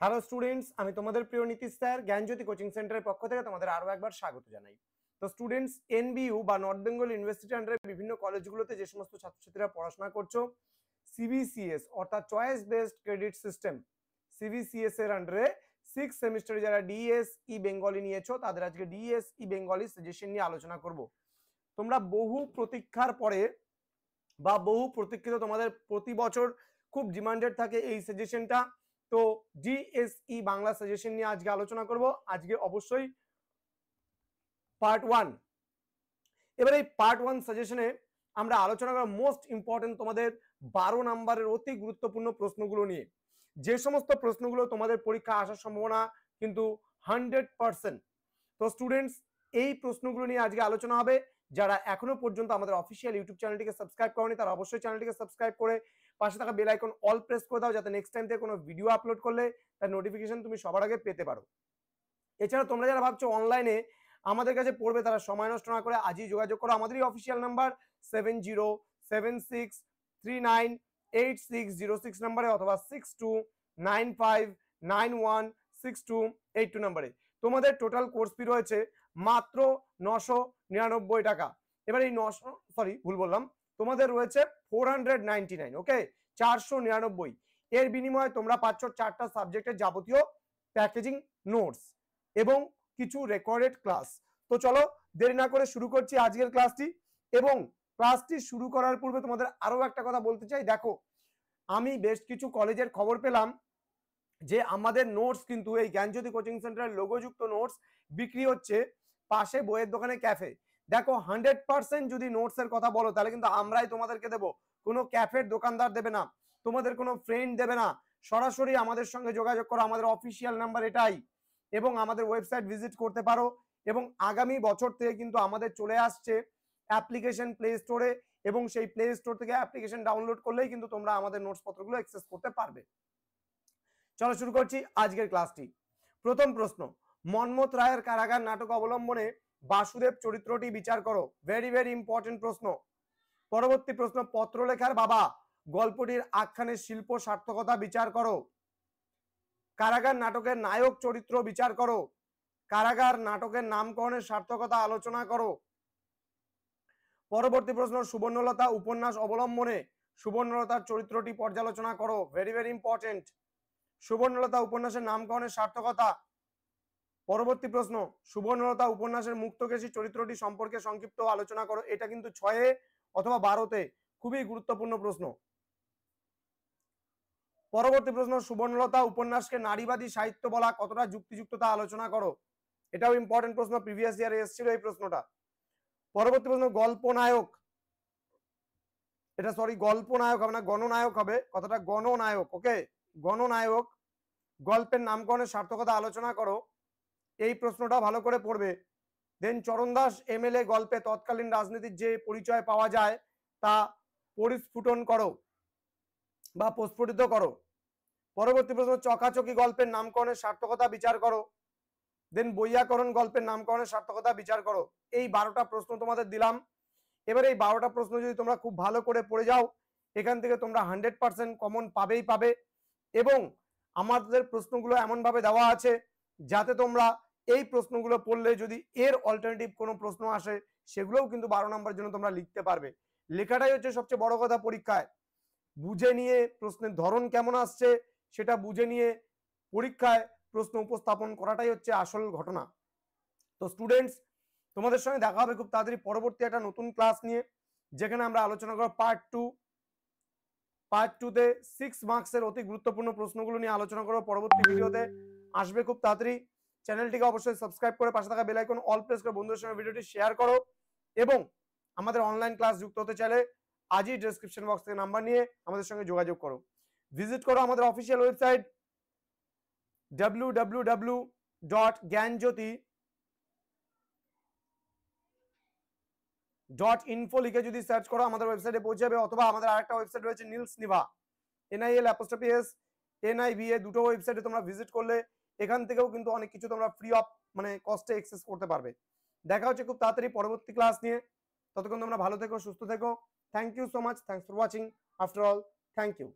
Hello students, আমি তোমাদের প্রিয় নীতিশ স্যার জ্ঞানজ্যোতি কোচিং সেন্টারের পক্ষ থেকে তোমাদের আরো একবার স্বাগত জানাই। তো স্টুডেন্টস, এনবিইউ বা নর্থ বেঙ্গল ইউনিভার্সিটি আন্ডারে বিভিন্ন কলেজগুলোতে যে সমস্ত ছাত্রছাত্রীরা পড়াশোনা করছো, সিবিসিএস অর্থাৎ choice based credit system, CBCS এর আন্ডারে 6 সেমিস্টারে যারা ডিএসই বেঙ্গলি নিয়েছো তাদের আজকে ডিএসই বেঙ্গলি সাজেশন নিয়ে আলোচনা করব। তোমরা বহু প্রতীক্ষার পরে বা বহু প্রতীক্ষিত, তোমাদের প্রতি বছর খুব ডিমান্ডেড থাকে এই সাজেশনটা। তো ডিএসই বাংলা সাজেশন নিয়ে আজকে আলোচনা করব। আজকে অবশ্যই পার্ট 1। এবার এই পার্ট 1 সাজেশনে আমরা আলোচনা করব মোস্ট ইম্পর্টেন্ট তোমাদের 12 নম্বরের অতি গুরুত্বপূর্ণ প্রশ্নগুলো নিয়ে, যে সমস্ত প্রশ্নগুলো তোমাদের পরীক্ষা আসার সম্ভাবনা কিন্তু 100%। তো স্টুডেন্টস, এই প্রশ্নগুলো নিয়ে আজকে আলোচনা হবে। যারা এখনো পর্যন্ত আমাদের অফিসিয়াল ইউটিউব চ্যানেলটিকে সাবস্ক্রাইব করনি তারা অবশ্যই চ্যানেলটিকে সাবস্ক্রাইব করে পাশে থাকা বেল আইকন অল প্রেস করে দাও, যাতে নেক্সট টাইম থেকে কোনো ভিডিও আপলোড করলে তার নোটিফিকেশন তুমি সবার আগে পেতে পারো। এছাড়া তোমরা যারা ভাবছো অনলাইনে আমাদের কাছে পড়বে তারা সময় নষ্ট না করে আজই যোগাযোগ করো। আমাদেরই অফিসিয়াল নাম্বার 7076398606 নম্বরে অথবা 6295916282 নম্বরে। তোমাদের টোটাল কোর্স ফি রয়েছে মাত্র 999 টাকা। এবার এই তোমাদের রয়েছে 499, ওকে, 499। এর বিনিময়ে তোমরা পাচ্ছ 4টা সাবজেক্টের যাবতীয় প্যাকেজিং নোটস এবং কিছু রেকর্ডেড ক্লাস। তো চলো দেরি না করে শুরু করছি আজকের ক্লাসটি। এবং ক্লাসটি শুরু করার পূর্বে তোমাদের আরো একটা কথা বলতে চাই। দেখো, আমি বেশ কিছু কলেজের খবর পেলাম যে আমাদের নোটস কিন্তু এই জ্ঞানজ্যোতি কোচিং সেন্টারের লোগোযুক্ত নোটস বিক্রি হচ্ছে পাশে বইয়ের দোকানে ক্যাফে। দেখো, 100% যদি নোটস এর কথা বলো তাহলে কিন্তু আমরাই তোমাদেরকে দেবো, কোনো ক্যাফের দোকানদার দেবে না, তোমাদের কোনো ফ্রেন্ড দেবে না। সরাসরি আমাদের সঙ্গে যোগাযোগ করো, আমাদের অফিসিয়াল নাম্বার এটাই। এবং আমাদের ওয়েবসাইট ভিজিট করতে পারো। এবং আগামী বছর থেকে কিন্তু আমাদের চলে আসছে অ্যাপ্লিকেশন প্লে স্টোরে, এবং সেই প্লে স্টোর থেকে অ্যাপ্লিকেশন ডাউনলোড করলেই কিন্তু তোমরা আমাদের নোটস পত্রগুলো অ্যাক্সেস করতে পারবে। চলো শুরু করছি আজকের ক্লাসটি। প্রথম প্রশ্ন, মন্মথ রায়ের কারাগার নাটক অবলম্বনে বাসুদেব চরিত্রটি বিচার করো। ভেরি ভেরি ইম্পর্টেন্ট প্রশ্ন। পরবর্তী প্রশ্ন, পত্রলেখার বাবা গল্পটির আখ্যানের শিল্প সার্থকতা বিচার করো। কারাগার নাটকের নায়ক চরিত্র বিচার করো। কারাগার নাটকের নামকরণের সার্থকতা আলোচনা করো। পরবর্তী প্রশ্ন, সুবর্ণলতা উপন্যাস অবলম্বনে সুবর্ণলতার চরিত্রটি পর্যালোচনা করো। Very very important. সুবর্ণলতা উপন্যাসের নামকরণের সার্থকতা। পরবর্তী প্রশ্ন, সুবর্ণলতা উপন্যাসের মুক্তকেশী চরিত্রটি সম্পর্কে সংক্ষিপ্ত আলোচনা করো। এটা কিন্তু 6 অথবা 12তে খুবই গুরুত্বপূর্ণ প্রশ্ন। পরবর্তী প্রশ্ন, সুবর্ণলতা উপন্যাসকে নারীবাদী সাহিত্য বলা কতটা যুক্তিযুক্ত তা আলোচনা করো। এটাও ইম্পর্টেন্ট প্রশ্ন, প্রিভিয়াস ইয়ারে এসেছিল এই প্রশ্নটা। পরবর্তী প্রশ্ন, গল্পনায়ক, এটা গল্পনায়ক হবে না, গণনায়ক হবে, কথাটা গণনায়ক, ওকে, গণনায়ক গল্পের নামকরণের সার্থকতা আলোচনা করো। এই প্রশ্নটা ভালো করে পড়বে। দেন চরণদাস এমএলএ গল্পে তৎকালীন রাজনীতির যে পরিচয় পাওয়া যায় তা পরিস্ফুটন করো বা প্রস্ফুটিত করো। পরবর্তী প্রশ্ন, চকাচকি গল্পের নামকরণের সার্থকতা বিচার করো। দেন বৈয়াকরণ গল্পের নামকরণের সার্থকতা বিচার করো। এই 12টা প্রশ্ন তোমাদের দিলাম। এবার এই 12টা প্রশ্ন যদি তোমরা খুব ভালো করে পড়ে যাও, এখান থেকে তোমরা 100% কমন পাবেই পাবে। এবং আমাদের প্রশ্নগুলো এমন ভাবে দেওয়া আছে যাতে তোমরা এই প্রশ্নগুলো পড়লে যদি এর অল্টারনেটিভ কোনো প্রশ্ন আসে সেগুলোও কিন্তু 12 নম্বরের জন্য তোমরা লিখতে পারবে। লেখাটাই হচ্ছে সবচেয়ে বড় কথা পরীক্ষায়। বুঝে নিয়ে প্রশ্নের ধরন কেমন আসছে সেটা বুঝে নিয়ে পরীক্ষায় প্রশ্ন উপস্থাপন করাটাই হচ্ছে আসল ঘটনা। তো স্টুডেন্টস, তোমাদের সঙ্গে দেখা হবে খুব তাড়াতাড়ি পরবর্তী একটা নতুন ক্লাস নিয়ে, যেখানে আমরা আলোচনা করব পার্ট 2। পার্ট 2তে 6 মার্কসের অতি গুরুত্বপূর্ণ প্রশ্নগুলো নিয়ে আলোচনা করব। পরবর্তী ভিডিওতে আসবে খুব তাড়াতাড়ি। চ্যানেলটিকে অবশ্যই সাবস্ক্রাইব করে পাশে থাকা বেল আইকন অল প্রেস করে বন্ধুদের সঙ্গে ভিডিওটি শেয়ার করো। এবং আমাদের অনলাইন ক্লাস যুক্ত হতে চাইলে আজই ডেসক্রিপশন বক্স থেকে নাম্বার নিয়ে আমাদের সঙ্গে যোগাযোগ করো। ভিজিট করো আমাদের অফিসিয়াল ওয়েবসাইট www.gyanjyoti.info লিখে যদি সার্চ করো আমাদের ওয়েবসাইটে পৌঁছে যাবে। অথবা আমাদের আরেকটা ওয়েবসাইট রয়েছে নীলস নিভা, NIL''S NIVA, দুটো ওয়েবসাইটে তোমরা ভিজিট করলে এখান থেকেও কিন্তু অনেক কিছু তোমরা ফ্রি অফ কস্টে অ্যাক্সেস করতে পারবে। দেখা হচ্ছে খুব তাড়াতাড়ি পরবর্তী ক্লাস নিয়ে। ততক্ষণ তোমরা ভালো থেকো, সুস্থ থেকো। Thank you so much. Thanks for watching. After all, thank you.